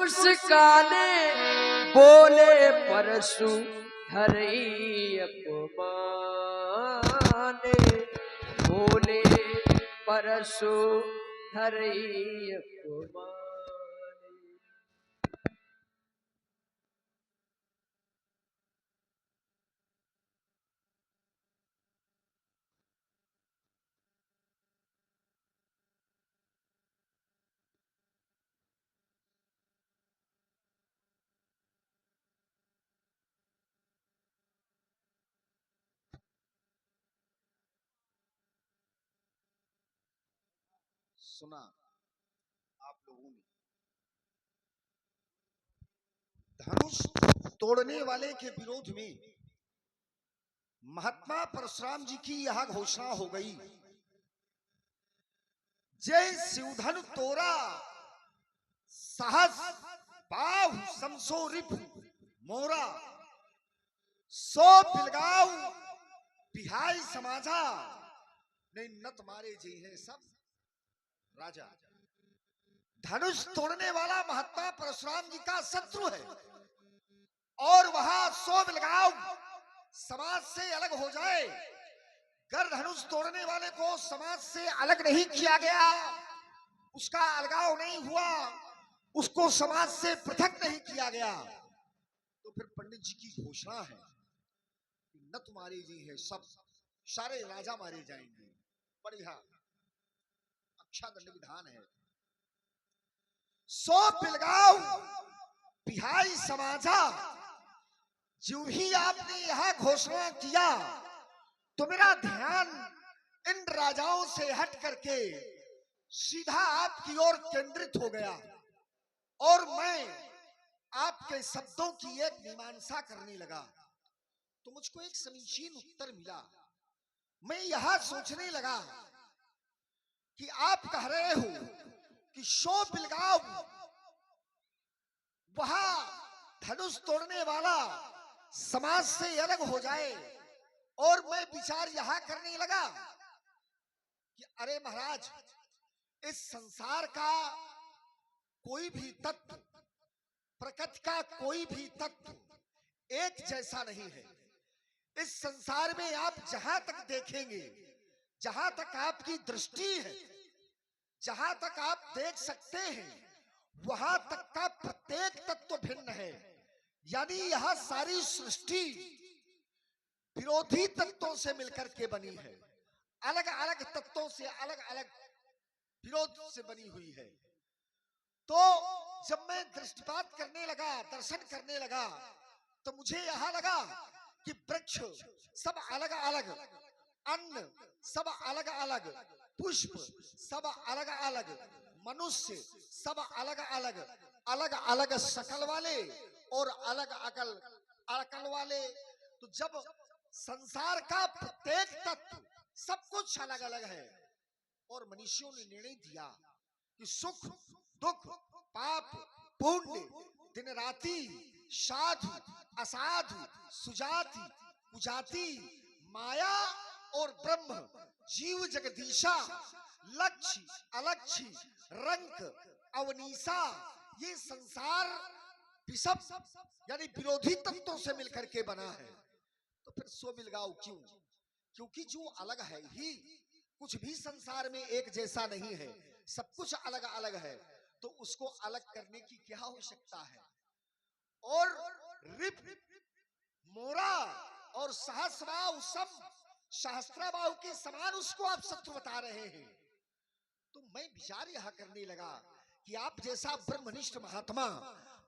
मुस्काने बोले परशु हरि अपमाने, बोले परशु हरि अपमाने। सुना आप लोगों ने धनुष तोड़ने वाले के विरोध में महात्मा परशुराम जी की यह घोषणा हो गई, जय शिवधनु तोरा सहस बाहु समसो रिपु मोरा, सो पिलगाऊ बिहाई समाजा, नहीं नत मारे जी हैं सब राजा। धनुष तोड़ने वाला महात्मा परशुराम जी का शत्रु है और वहां सो बिलगाऊ समाज से अलग हो जाए। अगर धनुष तोड़ने वाले को समाज से अलग नहीं किया गया, उसका अलगाव नहीं हुआ, उसको समाज से पृथक नहीं किया गया, तो फिर पंडित जी की घोषणा है कि न तुम्हारे जी है सब सारे राजा मारे जाएंगे। बढ़िया अच्छा दंड विधान है। सो पिलगाऊ बिहाई समाजा, जो ही आपने यह घोषणा किया तो मेरा ध्यान इन राजाओं से हट करके सीधा आपकी ओर केंद्रित हो गया और मैं आपके शब्दों की एक मीमांसा करने लगा। तो मुझको एक समीचीन उत्तर मिला। मैं यह सोचने लगा कि आप कह रहे हो कि शो बिलगाव वहां धनुष तोड़ने वाला समाज से अलग हो जाए, और मैं विचार यह करने लगा कि अरे महाराज, इस संसार का कोई भी तत्व, प्रकृति का कोई भी तत्व एक जैसा नहीं है। इस संसार में आप जहां तक देखेंगे, जहां तक आपकी दृष्टि है, जहां तक आप देख सकते हैं, वहां तक का प्रत्येक तत्व भिन्न है। यानी यह सारी सृष्टि विरोधी तत्वों से मिलकर के बनी है, अलग अलग तत्वों से, अलग अलग विरोध से बनी हुई है। तो जब मैं दृष्टिपात करने लगा, दर्शन करने लगा, तो मुझे यह लगा कि वृक्ष सब अलग अलग, अन्न सब अलग अलग, पुष्प सब अलग अलग, मनुष्य सब अलग अलग, अलग अलग शकल वाले और अलग अलग अकल वाले। तो जब संसार का प्रत्येक तत्व सब कुछ अलग अलग है, और मनुष्यों ने निर्णय दिया कि सुख दुख, पाप पुण्य, दिन राति, साधु असाधु, सुजाति कुजाति, माया और ब्रह्म, जीव जगदीशा, लक्ष्य अलक्ष्य, रंक अवनीशा, ये संसार विषम यानी विरोधी तत्वों से मिलकर के बना है। तो फिर सो बिलगाऊ क्यों? क्योंकि जो अलग है ही, कुछ भी संसार में एक जैसा नहीं है, सब कुछ अलग अलग है, तो उसको अलग करने की क्या आवश्यकता है। और रिप मोरा और सहस्राव सम, सहस्त्राबाहु के समान उसको आप शत्रु बता रहे हैं। तो मैं विचार यह करने लगा कि आप जैसा ब्रह्मनिष्ठ महात्मा,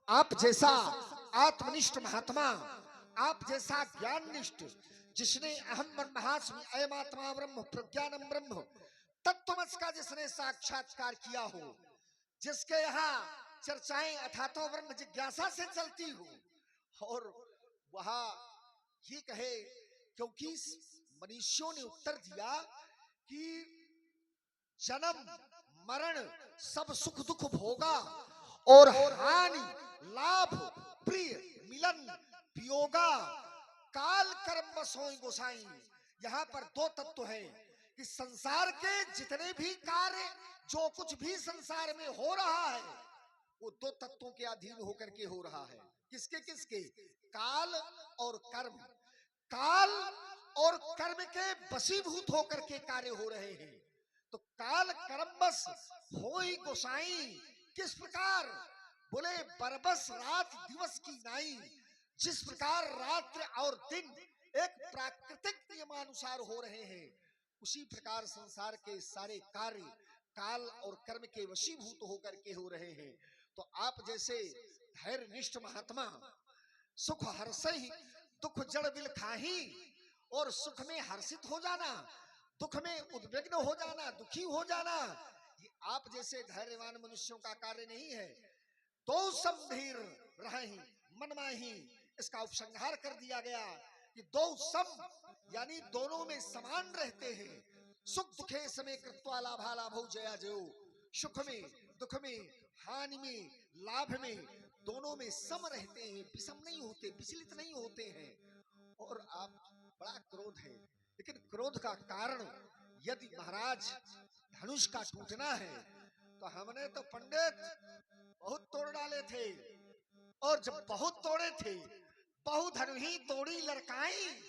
आप जैसा आत्मनिष्ठ महात्मा, आप जैसा ज्ञाननिष्ठ, जिसने अहम ब्रह्मास्मि अयम आत्मा ब्रह्म प्रज्ञानम ब्रह्म तत्वमसि का जिसने साक्षात्कार किया हो, जिसके यहाँ चर्चाएं अथातो ब्रह्म जिज्ञासा से चलती हो, और वहां ये कहे, क्योंकि मनुष्यों ने उत्तर दिया कि जन्म मरण सब सुख दुख भोगा, और हानि लाभ प्रिय मिलन वियोगा, काल कर्म बसोई गोसाई। यहाँ पर दो तत्व है कि संसार के जितने भी कार्य, जो कुछ भी संसार में हो रहा है, वो दो तत्वों के अधीन होकर के हो रहा है। किसके किसके? काल और कर्म। काल और कर्म के वशीभूत होकर के कार्य हो रहे हैं। तो काल कर्म बस हो ही गोसाई। किस प्रकार? बोले बरबस रात दिवस की नाई। जिस प्रकार रात्रि और दिन एक प्राकृतिक नियमानुसार हो रहे हैं, उसी प्रकार संसार के सारे कार्य काल और कर्म के वशीभूत होकर के हो रहे हैं। तो आप जैसे धैर्य निष्ठ महात्मा सुख हर्षहि दुख जड़ बिल खाही, और सुख में हर्षित हो जाना, दुख में उद्विग्न हो जाना, दुखी हो जाना, ये आप जैसे धैर्यवान मनुष्यों का कार्य नहीं है। तो समधीर रहि मन माही, इसका उपसंहार कर दिया गया कि दो सम यानी दोनों में समान रहते हैं। सुख दुखे समय कृत्वा लाभा लाभो जया जयो। सुख में दुख में हानि में लाभ में दोनों में सम रहते हैं, विषम नहीं होते, विचलित नहीं होते हैं। और आप बड़ा क्रोध है, लेकिन क्रोध का कारण यदि महाराज धनुष का टूटना है तो हमने तो पंडित बहुत तोड़ डाले थे, और जब बहुत तोड़े थे बहु धनु ही तोड़ी लड़काई,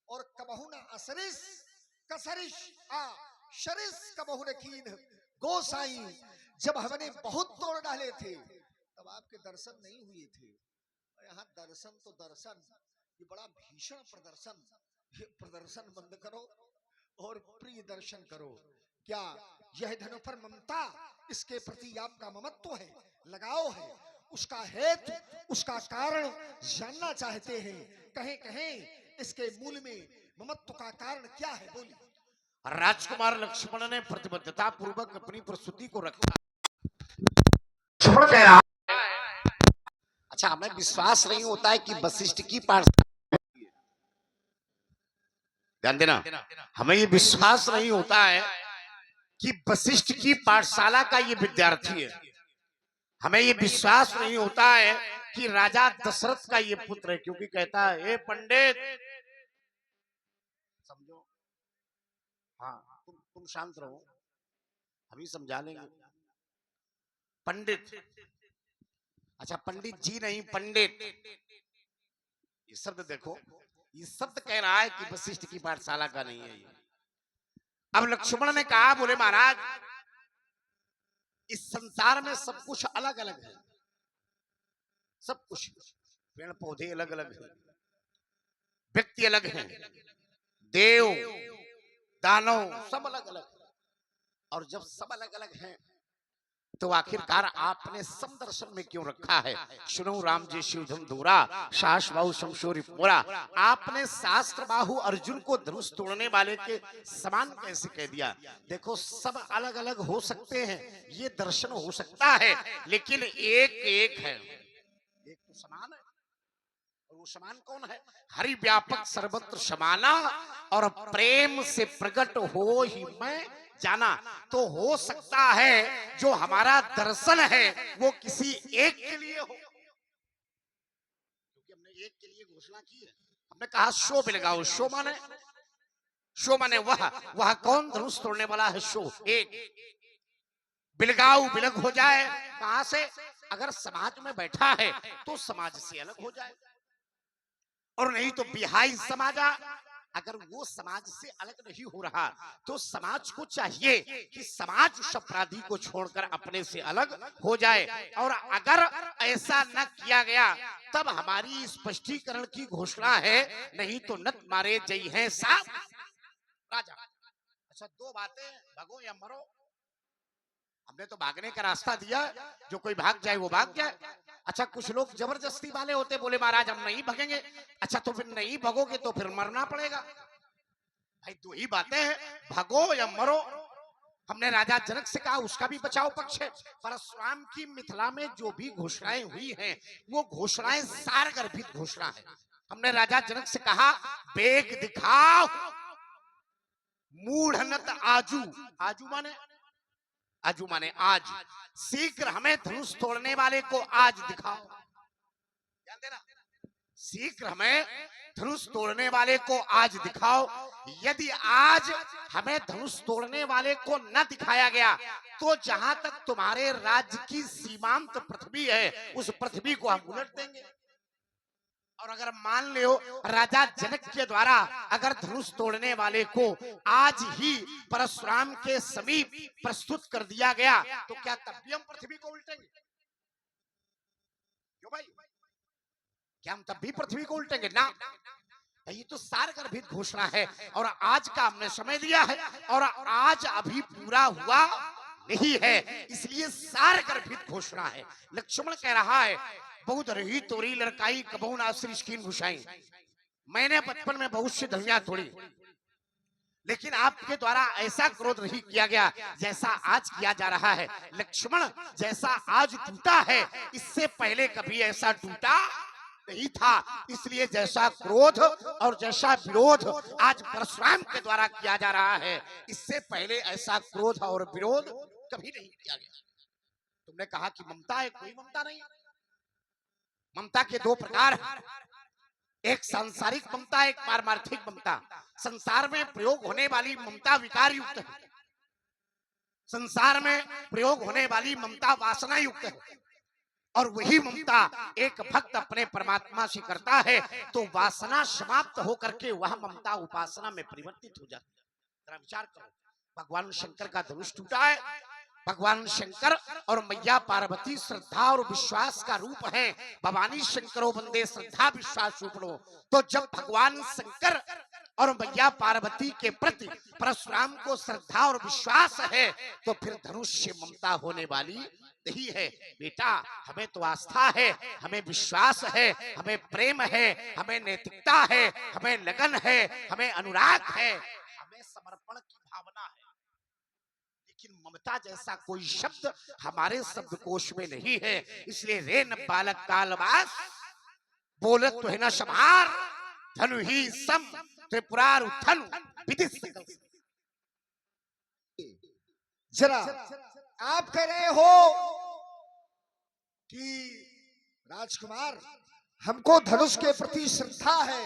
और कबहु न असरिस कसरिश आ शरिस कबहु न कीन गोसाई। जब हमने बहुत तोड़ डाले थे तब आपके दर्शन नहीं हुए थे। यहाँ दर्शन तो दर्शन, ये बड़ा भीषण प्रदर्शन। ये प्रदर्शन बंद करो और प्रिय दर्शन करो। क्या यह धनु पर ममता, इसके प्रति आपका ममत्व है, लगाव है, उसका हेतु उसका कारण जानना चाहते हैं। कहें कहें इसके मूल में ममत्व का कारण क्या है? बोलिए। राजकुमार लक्ष्मण ने प्रतिबद्धता पूर्वक अपनी प्रस्तुति को रखा। लक्ष्मण कह रहा अच्छा, हमें विश्वास नहीं होता है कि वशिष्ठ की पाठशाला, ध्यान देना, हमें ये विश्वास नहीं होता है कि वशिष्ठ की पाठशाला का ये विद्यार्थी है। हमें ये विश्वास नहीं होता है कि राजा दशरथ का ये पुत्र है, क्योंकि कहता है हे पंडित, समझो, हाँ तुम शांत रहो, हम ही समझा लेंगे। पंडित, अच्छा पंडित जी नहीं, पंडित, ये शब्द देखो, ये शब्द कह रहा है कि वशिष्ठ की पाठशाला का नहीं है ये। अब लक्ष्मण ने कहा, बोले महाराज इस संसार में सब कुछ अलग अलग है, सब कुछ, पेड़ पौधे अलग अलग हैं, व्यक्ति अलग हैं, देव दानव सब अलग अलग, और जब सब अलग अलग हैं तो आखिरकार आपने समदर्शन में क्यों रखा है? सुनो राम जी शिवधम धूरा साहस बाहु शमशोरी मोरा। आपने शास्त्र बाहु अर्जुन को धनुष तोड़ने वाले के समान कैसे कह दिया? देखो सब अलग अलग हो सकते हैं, ये दर्शन हो सकता है, लेकिन एक एक है, एक तो समान है। और वो समान कौन है? हरि व्यापक सर्वत्र समाना, और प्रेम से प्रकट हो ही मैं जाना। तो हो सकता है जो हमारा दर्शन है वो किसी एक के लिए हो, क्योंकि हमने एक के लिए घोषणा की है। हमने कहा शो बिलगाओ, शो माने वह कौन धनुष तोड़ने वाला है? शो एक, बिलगाऊ बिलग हो जाए, कहां से? अगर समाज में बैठा है तो समाज से अलग हो जाए, और नहीं तो बिहाई समाजा। अगर वो समाज से अलग नहीं हो रहा तो समाज को चाहिए कि समाज उस अपराधी को छोड़कर अपने से अलग हो जाए, और अगर ऐसा न किया गया तब हमारी स्पष्टीकरण की घोषणा है, नहीं तो नत मारे जय हैं साहब राजा। अच्छा दो बातें, भागो या मरो। हमने तो भागने का रास्ता दिया, जो कोई भाग जाए वो भाग जाए। अच्छा कुछ लोग जबरदस्ती वाले होते, बोले महाराज हम नहीं भागेंगे। अच्छा तो फिर नहीं भागोगे तो फिर मरना पड़ेगा। भाई दो ही बातें हैं, भागो या मरो। हमने राजा जनक से कहा, उसका भी बचाव पक्ष है। परशुराम की मिथिला में जो भी घोषणाएं हुई हैं वो घोषणाएं सारगर्भित घोषणा है। हमने राजा जनक से कहा, बेग दिखाओ मूढ़नत आजू, आजू माने आज, शीघ्र हमें धनुष तोड़ने वाले को आज दिखाओ। ध्यान देना, शीघ्र हमें धनुष तोड़ने वाले को आज दिखाओ। यदि आज हमें धनुष तोड़ने वाले को न दिखाया गया तो जहां तक तुम्हारे राज्य की सीमांत पृथ्वी है उस पृथ्वी को हम उलट देंगे। और अगर मान लो राजा जनक के द्वारा अगर धनुष तोड़ने वाले को आज ही परशुराम के समीप प्रस्तुत कर दिया गया तो क्या तब भी हम पृथ्वी को उल्टेंगे? क्यों भाई, क्या हम तब भी पृथ्वी को उल्टेंगे? ना, ये तो सार गर्भित घोषणा है और आज का हमने समय दिया है और आज अभी पूरा हुआ नहीं है, इसलिए सार गर्भित घोषणा है। लक्ष्मण कह रहा है बहुत रही तोरी लड़काई कबहू ना श्रीस्कीन घुसाई। मैंने बचपन में बहुत सी धनिया तोड़ी लेकिन आपके द्वारा ऐसा क्रोध नहीं किया गया जैसा आज किया जा रहा है। लक्ष्मण, जैसा आज टूटा है इससे पहले कभी ऐसा टूटा नहीं था, इसलिए जैसा क्रोध और जैसा विरोध आज परशुराम के द्वारा किया जा रहा है इससे पहले ऐसा क्रोध और विरोध कभी नहीं किया गया। तुमने कहा कि ममता है, कोई ममता नहीं। ममता के दो प्रकार हैं, एक सांसारिक ममता, एक पारमार्थिक ममता। संसार में प्रयोग होने वाली ममता विकार युक्त है, संसार में प्रयोग होने वाली ममता वासना युक्त है और वही ममता एक भक्त अपने परमात्मा से करता है तो वासना समाप्त होकर के वह ममता उपासना में परिवर्तित हो जाती है। जरा विचार करो, भगवान शंकर का धनुष टूटा है, भगवान शंकर और मैया पार्वती श्रद्धा और विश्वास का रूप है। भवानी शंकरो वंदे श्रद्धा विश्वास रूपणो। तो जब भगवान शंकर और मैया पार्वती के प्रति परशुराम को श्रद्धा और विश्वास है तो फिर धनुष से ममता होने वाली नहीं है। बेटा, हमें तो आस्था है, हमें विश्वास है, हमें प्रेम है, हमें नैतिकता है, हमें लगन है, हमें अनुराग है, हमें समर्पण की भावना है, लेकिन ममता जैसा कोई शब्द हमारे शब्दकोश में नहीं है। इसलिए रे न बालक कालवास बोलत तो है न समार धनु ही सम त्रिपुरार धनु विधि सकल। जरा आप कह रहे हो कि राजकुमार हमको धनुष के प्रति श्रद्धा है,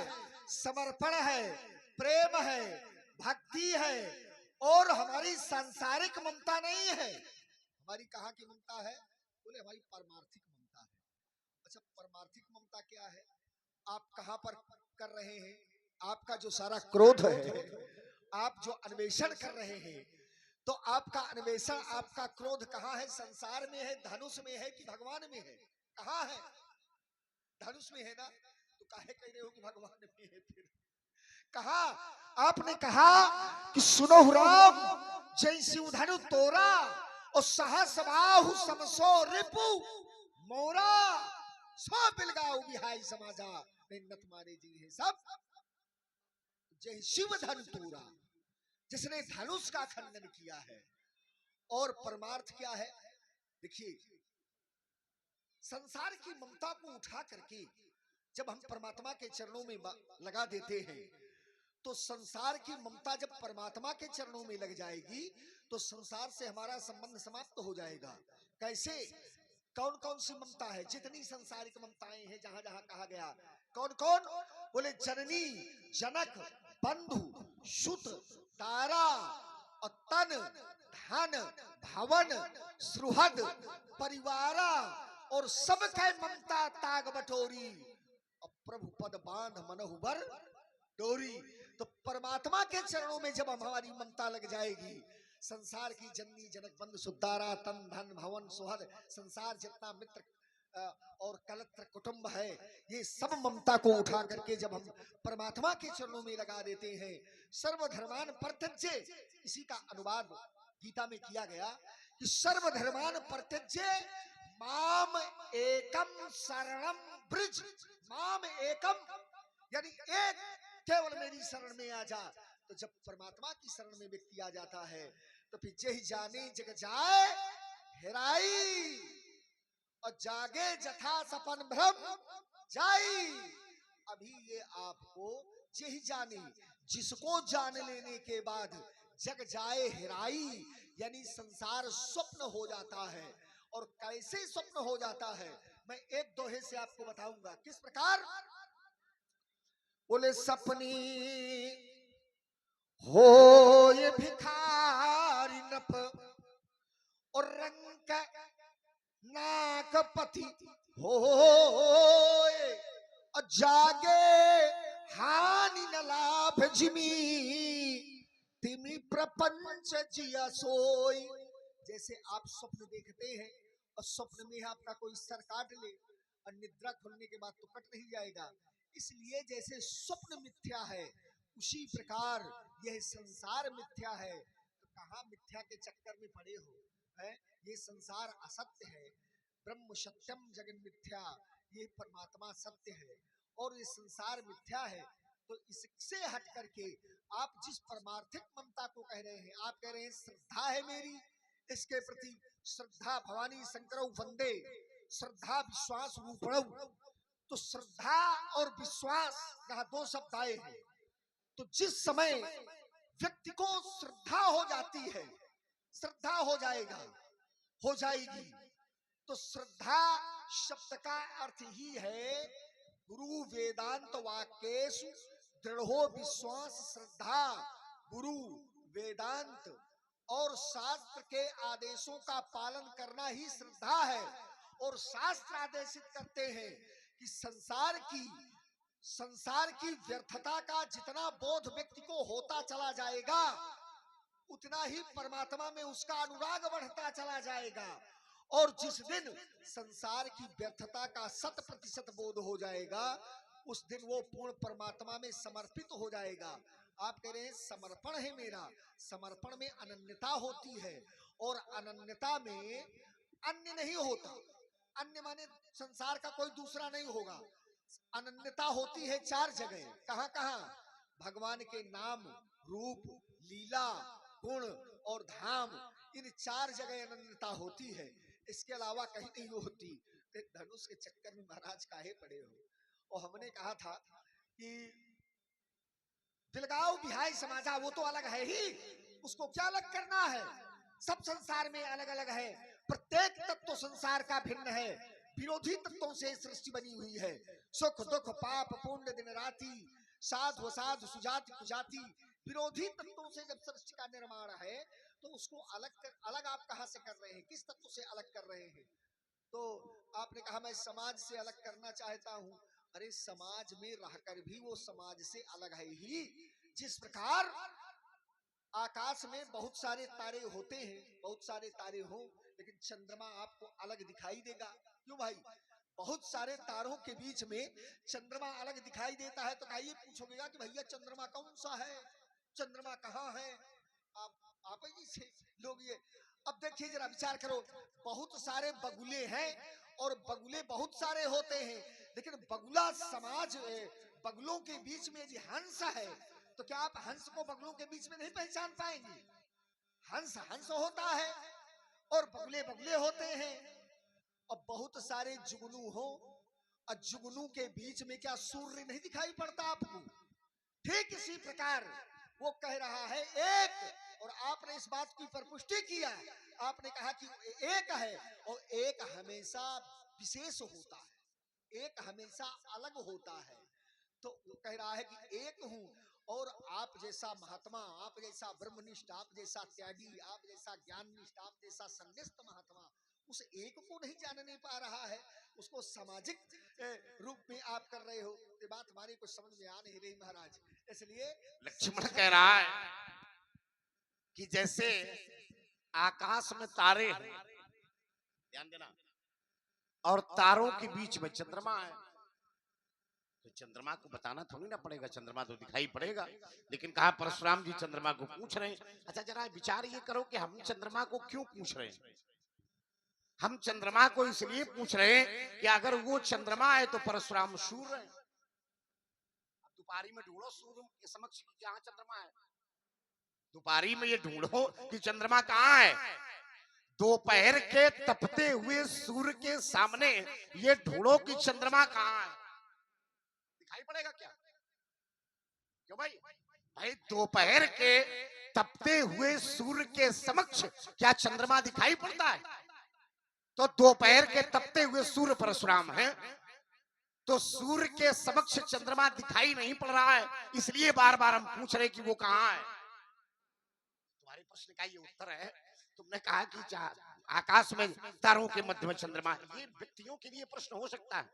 समर्पण है, प्रेम है, भक्ति है और हमारी सांसारिक ममता नहीं है। हमारी कहाँ की ममता है? बोले हमारी परमार्थिक ममता है। अच्छा, परमार्थिक ममता क्या है? आप कहाँ पर कर रहे हैं? आपका जो सारा क्रोध है, आप जो अन्वेषण कर रहे हैं, तो आपका अन्वेषण, आपका क्रोध कहाँ है? संसार में है, धनुष में है कि भगवान में है? कहाँ है? धनुष में है ना, तो काहे कह रहे हो कि भगवान में है? फिर कहा? आपने कहा कि सुनो राम जैसी धनु तोरा और सहस बाहु समसो रिपु मोरा सो बिलगाऊ बिहाई समाजा नत मारे जी है सब। जय शिव धन तोरा, जिसने धनुष का खंडन किया है। और परमार्थ क्या है? देखिए, संसार की ममता को उठा करके जब हम परमात्मा के चरणों में लगा देते हैं तो संसार की ममता जब परमात्मा के चरणों में लग जाएगी तो संसार से हमारा संबंध समाप्त हो जाएगा। कैसे? कौन कौन सी ममता है? जितनी संसारिक ममताएं हैं, जहां जहां कहा गया, कौन कौन? बोले जननी, जनक, बंधु, सुत, तारा और तन, धन, भवन, सुहृद, परिवारा और सबके ममता ताग बटोरी और प्रभु पद बांध मनहु बर डोरी। तो परमात्मा के चरणों में जब हमारी ममता लग जाएगी, संसार की जननी, जनक, बंधु, सुतारा, तन, धन, भवन, सुहृद, संसार जितना मित्र और कलत्र कुटुंब है, ये सब ममता को उठा करके जब हम परमात्मा के चरणों में लगा देते हैं, सर्वधर्मान परित्यज्य, इसी का अनुवाद गीता में किया गया कि सर्वधर्मान परित्यज्य माम एकम शरणम ब्रज। माम एकम यानी एक, केवल मेरी शरण में आ जा। तो जब परमात्मा की शरण में व्यक्ति आ जाता है तो फिर जय जाने जग जाए हेराई और जागे जथा सपन भ्रम जाई। अभी ये आपको यही जाने, जिसको जान लेने के बाद जग जाए हेराई, यानी संसार स्वप्न हो जाता है। और कैसे स्वप्न हो जाता है, मैं एक दोहे से आपको बताऊंगा। किस प्रकार? बोले सपनी हो ये भिखारी नप और रंग नाक पति हो और जागे हानि न लाभ जिमी तिमी प्रपंच जिया सोई। जैसे आप स्वप्न देखते हैं और स्वप्न में आपका कोई सर काट ले और निद्रा खुलने के बाद तो कट नहीं जाएगा, इसलिए जैसे स्वप्न मिथ्या है उसी प्रकार यह संसार मिथ्या है। तो कहाँ मिथ्या के चक्कर में पड़े हो, है ये संसार असत्य है। ब्रह्म सत्यम जगन मिथ्या, ये परमात्मा सत्य है और ये संसार मिथ्या है। तो इससे हट करके आप जिस परमार्थिक ममता को कह रहे हैं, आप कह रहे हैं श्रद्धा है मेरी इसके प्रति, श्रद्धा भवानी शंकरौ वंदे, श्रद्धा विश्वास रूपणौ। तो श्रद्धा और विश्वास यहाँ दो शब्द आए हैं। तो जिस समय व्यक्ति को श्रद्धा हो जाती है, श्रद्धा हो जाएगा, हो जाएगी, तो श्रद्धा शब्द का अर्थ ही है गुरु वेदांत वाक्येषु दृढ़ो विश्वास श्रद्धा। गुरु वेदांत और शास्त्र के आदेशों का पालन करना ही श्रद्धा है। और शास्त्र आदेशित करते हैं कि संसार की व्यर्थता का जितना बोध व्यक्ति को होता चला जाएगा उतना ही परमात्मा में उसका अनुराग बढ़ता चला जाएगा। और जिस दिन संसार की व्यर्थता का 100% बोध हो जाएगा उस दिन वो पूर्ण परमात्मा में समर्पित हो जाएगा। आप कह रहे हैं समर्पण है मेरा, समर्पण में अनन्यता होती है और अनन्यता में अन्य नहीं होता। अन्य माने संसार का कोई दूसरा नहीं होगा। अनन्यता होती है 4 जगह, कहाँ कहाँ? भगवान के नाम, रूप, लीला, गुण और धाम, इन 4 जगह अनन्यता होती है। इसके अलावा कहीं नहीं होती। तो धनुष के चक्कर में महाराज काहे पड़े हो? और हमने कहा था कि दिलगांव बिहाई समाजा वो तो अलग है ही, उसको क्या अलग करना है? सब संसार में अलग अलग है, प्रत्येक तत्व संसार का भिन्न है, विरोधी तत्वों से सृष्टि बनी हुई है। सुख दुख पाप पुण्य दिन राति, साधु असाधु सुजाति कुजाति, विरोधी तत्वों से जब सृष्टि का निर्माण है तो उसको अलग आप कहां से कर रहे हैं? किस तत्व से अलग कर रहे हैं? तो आपने कहा मैं समाज से अलग करना चाहता हूं। अरे समाज में रहकर भी वो समाज से अलग है ही। जिस प्रकार आकाश में बहुत सारे तारे होते हैं, बहुत सारे तारे हो, लेकिन चंद्रमा आपको अलग दिखाई देगा। क्यों भाई? बहुत सारे तारों के बीच में चंद्रमा अलग दिखाई देता है। तो ये पूछोगेगा कि भैया चंद्रमा कौन सा है, चंद्रमा कहाँ है? आप ही से लोग ये अब देखिए जरा विचार करो, बहुत सारे बगुले हैं और बगुले बहुत सारे होते हैं, लेकिन बगुला समाज बगुलों के बीच में जो हंस है, तो क्या आप हंस को बगुलों के बीच में नहीं पहचान पाएंगे? हंस हंस होता है और बगुले बगुले होते हैं। अब बहुत सारे जुगनू हो और जुगनू के बीच में क्या सूर्य नहीं दिखाई पड़ता आपको? ठीक इसी प्रकार वो कह रहा है एक, और आपने इस बात की परपुष्टि किया। आपने कहा कि एक है और एक हमेशा विशेष होता है, एक हमेशा अलग होता है। तो वो कह रहा है कि एक हूं और आप जैसा महात्मा, आप जैसा ब्रह्मनिष्ठ, आप जैसा त्यागी, आप जैसा ज्ञाननिष्ठ, आप जैसा संन्यास्त महात्मा उस एक को नहीं जान नहीं पा रहा है, उसको सामाजिक रूप में आप कर रहे हो। ये बात हमारी कुछ समझ में आ नहीं रही महाराज। इसलिए लक्ष्मण कह रहा है कि जैसे आकाश में तारे हैं, ध्यान देना, और तारों के बीच में चंद्रमा है, तो चंद्रमा को बताना थोड़ी ना पड़ेगा, चंद्रमा तो दिखाई पड़ेगा। लेकिन कहा परशुराम जी चंद्रमा को पूछ रहे हैं। अच्छा जरा विचार ये करो कि हम चंद्रमा को क्यों पूछ रहे हैं? हम चंद्रमा को इसलिए पूछ रहे हैं कि अगर वो चंद्रमा है तो परशुराम सूर्य है। दोपहरी में ढूंढो सूर्य के समक्ष जहां चंद्रमा है, दोपहरी में ये ढूंढो कि चंद्रमा कहाँ है। दोपहर के तपते हुए सूर्य के सामने ये ढूंढो कि चंद्रमा कहाँ है, दिखाई पड़ेगा क्या? क्यों भाई? भाई दोपहर के तपते हुए सूर्य के समक्ष क्या चंद्रमा दिखाई पड़ता है? तो दोपहर के तपते हुए सूर्य परशुराम है तो सूर्य के समक्ष चंद्रमा दिखाई नहीं पड़ रहा है, इसलिए बार बार हम पूछ रहे कि वो कहाँ है। तुम्हारे प्रश्न का ये उत्तर है, तुमने कहा कि आकाश में तारों के मध्य में चंद्रमा है। ये व्यक्तियों के लिए प्रश्न हो सकता है,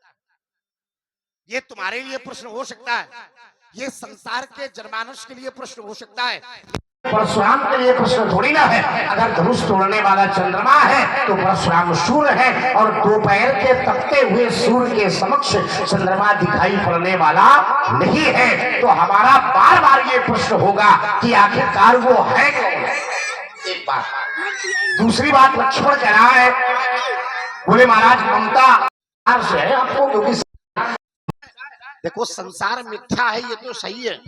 ये तुम्हारे लिए प्रश्न हो सकता है, ये संसार के जनमानस के लिए प्रश्न हो सकता है, परशुराम के लिए प्रश्न थोड़ी ना है। अगर धनुष तोड़ने वाला चंद्रमा है तो परशुराम सूर्य है, और दोपहर के तपते हुए सूर्य के समक्ष चंद्रमा दिखाई पड़ने वाला नहीं है। तो हमारा बार बार ये प्रश्न होगा कि आखिरकार वो है कौन। एक बात। दूसरी बात, लक्ष्मण कह रहा है, बोले महाराज ममता से है आपको, क्योंकि देखो संसार मिथ्या है, ये तो सही है,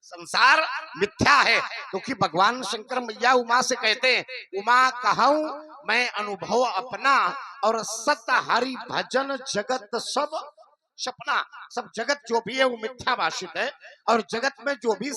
संसार मिथ्या है, क्योंकि भगवान शंकर मैया उमा से कहते हैं, उमा कहूं मैं अनुभव अपना, और सत हरि भजन जगत सब सपना। सब जगत जो भी है वो मिथ्या भाषित है, और जगत में जो भी